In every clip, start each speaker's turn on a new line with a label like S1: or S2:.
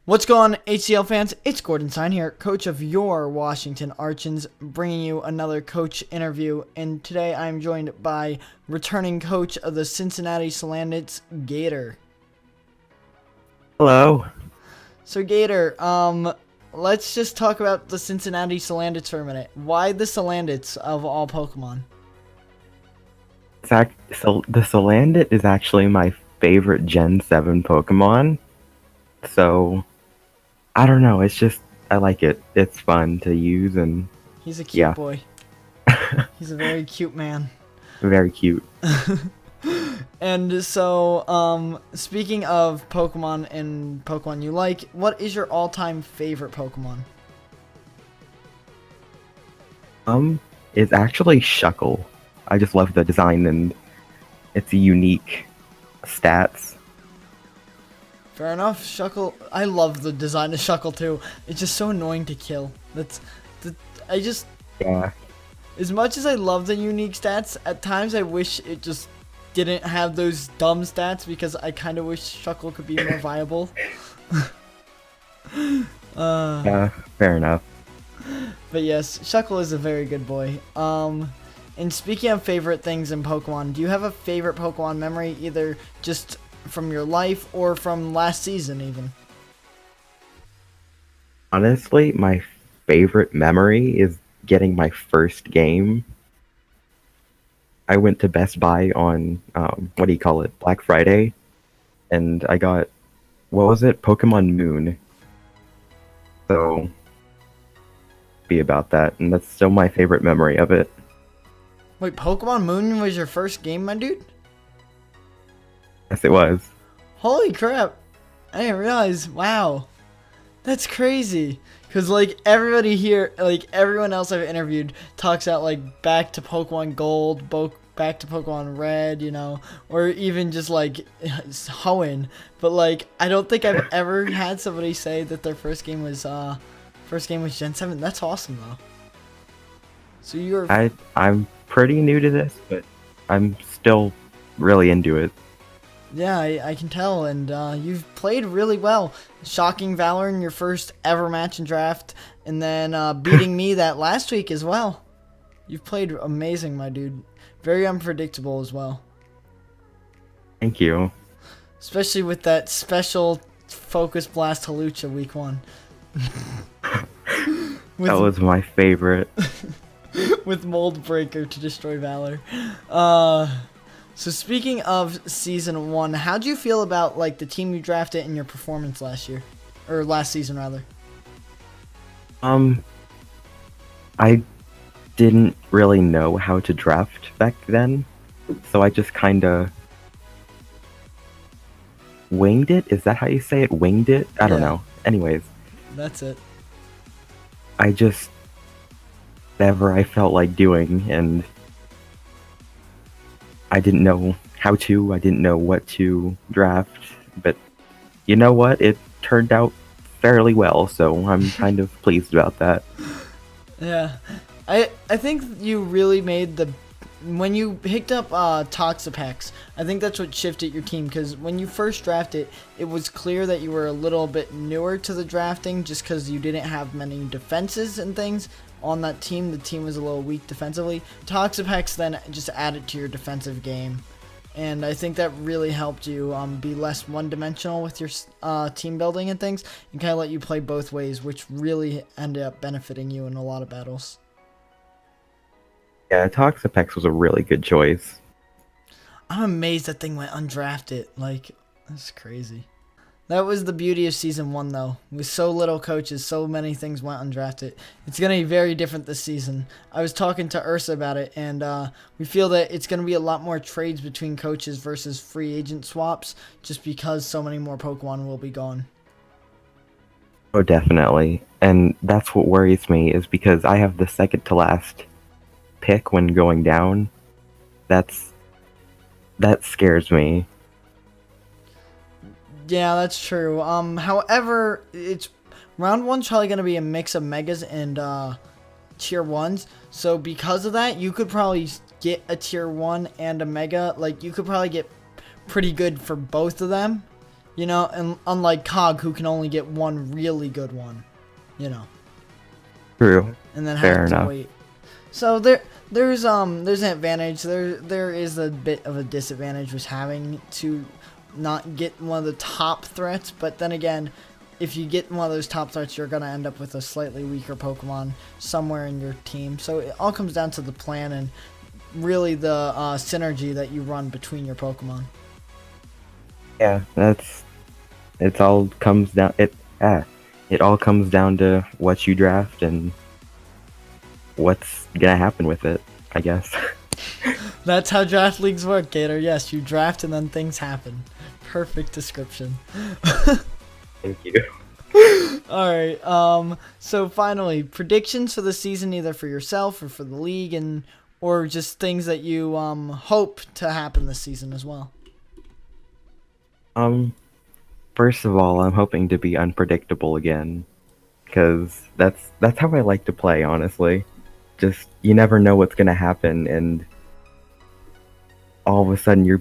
S1: What's going on, HDL fans? It's Gordon Stein here, coach of your Washington Archons, bringing you another coach interview. And today I'm joined by returning coach of the Cincinnati Salandits, Gaytor.
S2: Hello.
S1: So Gaytor, let's just talk about the Cincinnati Salandits for a minute. Why the Salandits of all Pokemon?
S2: So the Salandit is actually my favorite Gen 7 Pokemon. So I don't know, it's just I like it. It's fun to use and
S1: He's a cute
S2: yeah,
S1: boy. He's a very cute man.
S2: very cute.
S1: And so, speaking of Pokemon and Pokemon you like, what is your all-time favorite Pokemon?
S2: It's actually Shuckle. I just love the design and its unique stats.
S1: Fair enough, Shuckle. I love the design of Shuckle too. It's just so annoying to kill. I just,
S2: Yeah.
S1: as much as I love the unique stats, at times I wish it just didn't have those dumb stats because I kind of wish Shuckle could be more viable.
S2: Fair enough.
S1: But yes, Shuckle is a very good boy. And speaking of favorite things in Pokemon, do you have a favorite Pokemon memory, either just from your life or from last season even?
S2: Honestly, my favorite memory is getting my first game. I went to Best Buy on what do you call it, Black Friday, and I got, what was it, Pokemon Moon. So be about that, and that's still my favorite memory of it.
S1: Wait, Pokemon Moon was your first game, my dude?
S2: Yes, it was.
S1: Holy crap. I didn't realize. Wow. That's crazy. Because, like, everybody here, like, everyone else I've interviewed talks about, like, back to Pokemon Gold, back to Pokemon Red, you know, or even just, like, Hoenn. But, like, I don't think I've ever had somebody say that their first game was Gen 7. That's awesome, though. So you're...
S2: I'm pretty new to this, but I'm still really into it.
S1: Yeah, I can tell, and you've played really well. Shocking Valor in your first ever match and draft, and then beating me that last week as well. You've played amazing, my dude. Very unpredictable as well.
S2: Thank you.
S1: Especially with that special Focus Blast Halucha week 1.
S2: That was my favorite.
S1: With Mold Breaker to destroy Valor. So speaking of season 1, how'd you feel about like the team you drafted and your performance last year, or last season rather?
S2: I didn't really know how to draft back then, so I just kind of winged it. Is that how you say it? Winged it? I don't
S1: Yeah.
S2: know. Anyways,
S1: That's it.
S2: I just whatever I felt like doing, and I didn't know how to. I didn't know what to draft, but you know what? It turned out fairly well, so I'm kind of pleased about that.
S1: Yeah, I think you really made the when you picked up Toxapex. I think that's what shifted your team, because when you first drafted, it was clear that you were a little bit newer to the drafting, just because you didn't have many defenses and things on that team. The team was a little weak defensively. Toxapex then just added to your defensive game, and I think that really helped you be less one-dimensional with your team building and things, and kind of let you play both ways, which really ended up benefiting you in a lot of battles.
S2: Yeah, Toxapex was a really good choice.
S1: I'm amazed that thing went undrafted. Like, that's crazy. That was the beauty of season 1, though. With so little coaches, so many things went undrafted. It's going to be very different this season. I was talking to Ursa about it, and we feel that it's going to be a lot more trades between coaches versus free agent swaps, just because so many more Pokemon will be gone.
S2: Oh, definitely. And that's what worries me, is because I have the second to last pick when going down. That scares me.
S1: Yeah, that's true. However, it's round 1's probably going to be a mix of Megas and Tier 1s. So because of that, you could probably get a Tier 1 and a Mega. Like, you could probably get pretty good for both of them. You know, and unlike Cog, who can only get one really good one, you know,
S2: True.
S1: and then
S2: Fair
S1: have to
S2: enough.
S1: wait. So there's an advantage. There is a bit of a disadvantage with having to not get one of the top threats, but then again, if you get one of those top threats, you're gonna end up with a slightly weaker Pokemon somewhere in your team. So it all comes down to the plan and really the synergy that you run between your Pokemon.
S2: Yeah, it all comes down it all comes down to what you draft and what's gonna happen with it, I guess.
S1: That's how draft leagues work, Gator. Yes, you draft and then things happen. Perfect description.
S2: Thank you.
S1: Alright, so finally, predictions for the season, either for yourself or for the league, and or just things that you hope to happen this season as well.
S2: First of all, I'm hoping to be unpredictable again, because that's how I like to play, honestly. Just you never know what's gonna happen, and all of a sudden your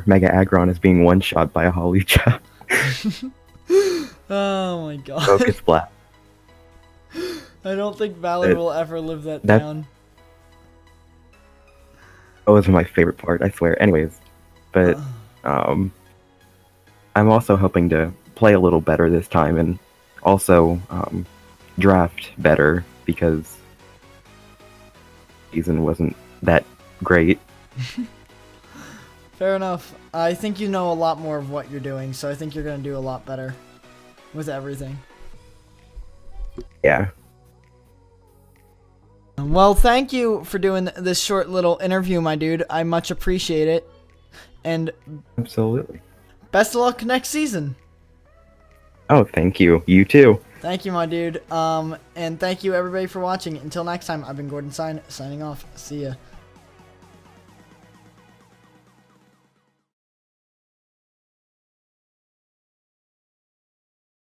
S2: Mega Aggron is being one shot by a Hawlucha.
S1: Oh my god.
S2: Focus Blast.
S1: I don't think Valor will ever live that
S2: That-
S1: down.
S2: That was my favorite part, I swear. Anyways, but I'm also hoping to play a little better this time, and also draft better, because season wasn't that great.
S1: Fair enough. I think you know a lot more of what you're doing, so I think you're going to do a lot better with everything.
S2: Yeah.
S1: Well, thank you for doing this short little interview, my dude. I much appreciate it. And
S2: Absolutely.
S1: best of luck next season.
S2: Oh, thank you. You too.
S1: Thank you, my dude. And thank you, everybody, for watching. Until next time, I've been Gordon signing off. See ya.